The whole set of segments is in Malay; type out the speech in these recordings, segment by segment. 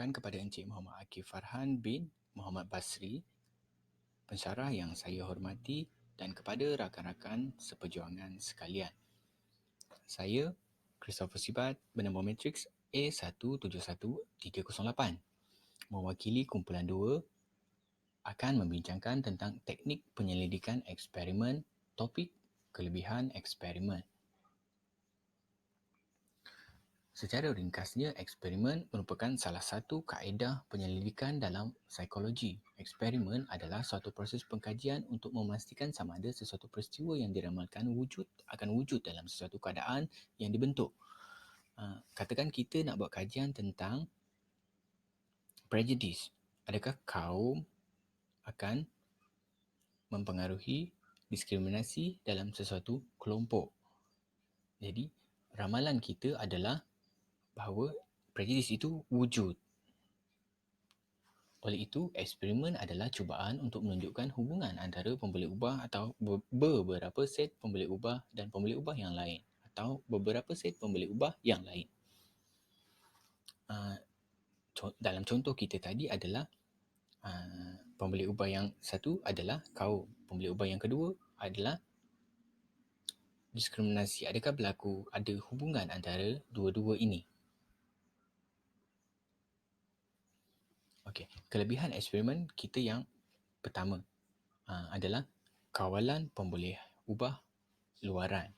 diucapkan kepada Encik Muhammad Akif Farhan bin Muhammad Basri, pensyarah yang saya hormati, dan kepada rakan-rakan seperjuangan sekalian. Saya, Christopher Sibat, bernama Matrix A171308, mewakili kumpulan 2, akan membincangkan tentang teknik penyelidikan eksperimen, topik kelebihan eksperimen. Secara ringkasnya, eksperimen merupakan salah satu kaedah penyelidikan dalam psikologi. Eksperimen adalah suatu proses pengkajian untuk memastikan sama ada sesuatu peristiwa yang diramalkan akan wujud dalam sesuatu keadaan yang dibentuk. Katakan kita nak buat kajian tentang prejudice. Adakah kaum akan mempengaruhi diskriminasi dalam sesuatu kelompok? Jadi, ramalan kita adalah bahawa prejudice itu wujud. Oleh itu, eksperimen adalah cubaan untuk menunjukkan hubungan antara pemboleh ubah atau beberapa set pemboleh ubah dan pemboleh ubah yang lain, atau beberapa set pemboleh ubah yang lain. Dalam contoh kita tadi adalah pemboleh ubah yang satu adalah kaum, pemboleh ubah yang kedua adalah diskriminasi. Adakah berlaku ada hubungan antara dua-dua ini? Okey, kelebihan eksperimen kita yang pertama adalah kawalan pemboleh ubah luaran.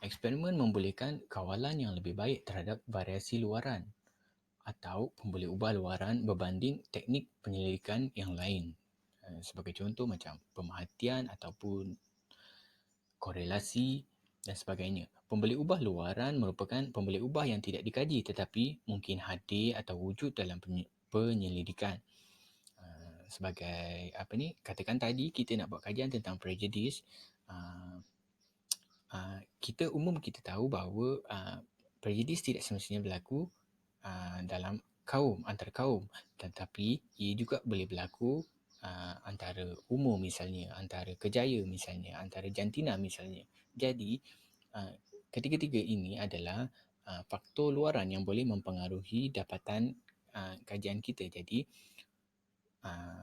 Eksperimen membolehkan kawalan yang lebih baik terhadap variasi luaran atau pemboleh ubah luaran berbanding teknik penyelidikan yang lain. Sebagai contoh macam pemerhatian ataupun korelasi dan sebagainya. Pemboleh ubah luaran merupakan pemboleh ubah yang tidak dikaji tetapi mungkin hadir atau wujud dalam penyelidikan. Sebagai katakan tadi kita nak buat kajian tentang prejudice, kita tahu bahawa prejudice tidak semestinya berlaku dalam antara kaum, tetapi ia juga boleh berlaku antara umur misalnya, antara kejaya misalnya, antara jantina misalnya. Jadi ketiga-tiga ini adalah faktor luaran yang boleh mempengaruhi dapatan kajian kita. Jadi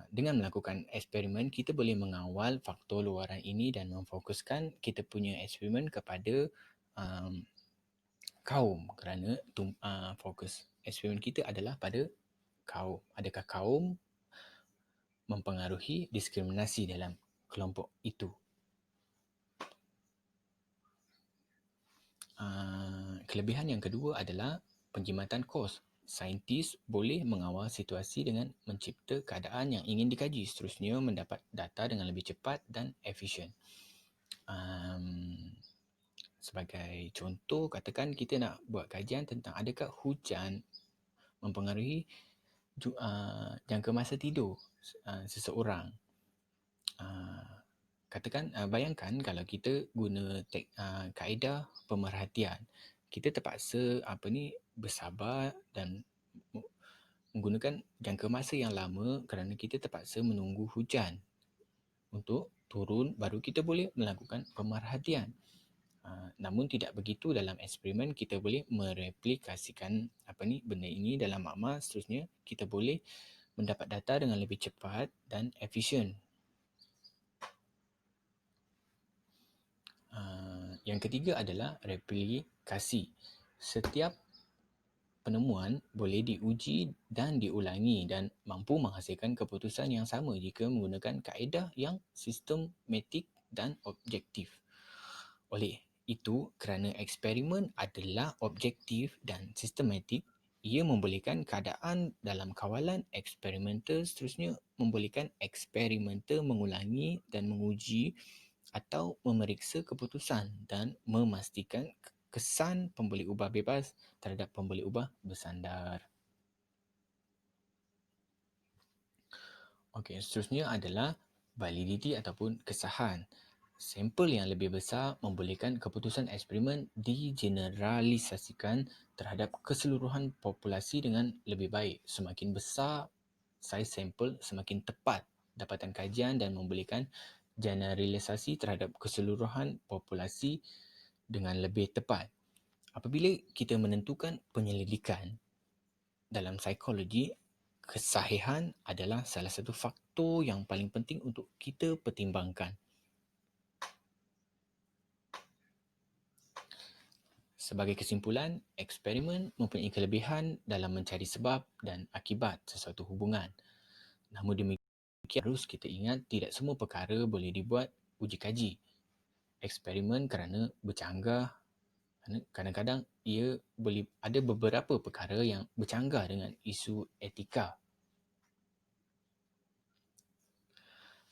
dengan melakukan eksperimen, kita boleh mengawal faktor luaran ini dan memfokuskan kita punya eksperimen kepada kaum, kerana fokus eksperimen kita adalah pada kaum. Adakah kaum mempengaruhi diskriminasi dalam kelompok itu? Kelebihan yang kedua adalah penjimatan kos. Saintis boleh mengawal situasi dengan mencipta keadaan yang ingin dikaji, seterusnya mendapat data dengan lebih cepat dan efisien. Sebagai contoh, katakan kita nak buat kajian tentang adakah hujan mempengaruhi jangka masa tidur seseorang. Katakan, bayangkan kalau kita guna kaedah pemerhatian, kita terpaksa bersabar dan menggunakan jangka masa yang lama kerana kita terpaksa menunggu hujan untuk turun baru kita boleh melakukan pemerhatian. Namun tidak begitu dalam eksperimen. Kita boleh mereplikasikan benda ini dalam makmal, seterusnya kita boleh mendapat data dengan lebih cepat dan efisien. Yang ketiga adalah replikasi. Setiap penemuan boleh diuji dan diulangi dan mampu menghasilkan keputusan yang sama jika menggunakan kaedah yang sistematik dan objektif. Oleh itu, kerana eksperimen adalah objektif dan sistematik, ia membolehkan keadaan dalam kawalan eksperimental, seterusnya membolehkan eksperimental mengulangi dan menguji atau memeriksa keputusan dan memastikan kesan pemboleh ubah bebas terhadap pemboleh ubah bersandar. Okey, seterusnya adalah validiti ataupun kesahan. Sampel yang lebih besar membolehkan keputusan eksperimen digeneralisasikan terhadap keseluruhan populasi dengan lebih baik. Semakin besar saiz sampel, semakin tepat dapatan kajian dan membolehkan generalisasi terhadap keseluruhan populasi dengan lebih tepat. Apabila kita menentukan penyelidikan Dalam psikologi, kesahihan adalah salah satu faktor yang paling penting untuk kita pertimbangkan. Sebagai kesimpulan, eksperimen mempunyai kelebihan dalam mencari sebab dan akibat sesuatu hubungan. Namun demikian, harus kita ingat tidak semua perkara boleh dibuat uji kaji. Eksperimen kerana bercanggah, kadang-kadang ia boleh ada beberapa perkara yang bercanggah dengan isu etika.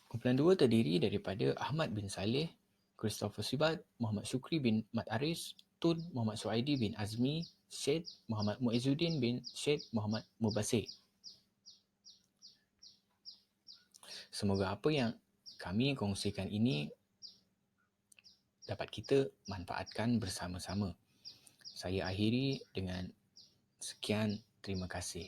Kumpulan 2 terdiri daripada Ahmad bin Saleh, Christopher Sibat, Muhammad Syukri bin Mat Aris, Tun Muhammad Suaidi bin Azmi, Syed Muhammad Muizzuddin bin Syed Muhammad Mubasir. Semoga apa yang kami kongsikan ini dapat kita manfaatkan bersama-sama. Saya akhiri dengan sekian, terima kasih.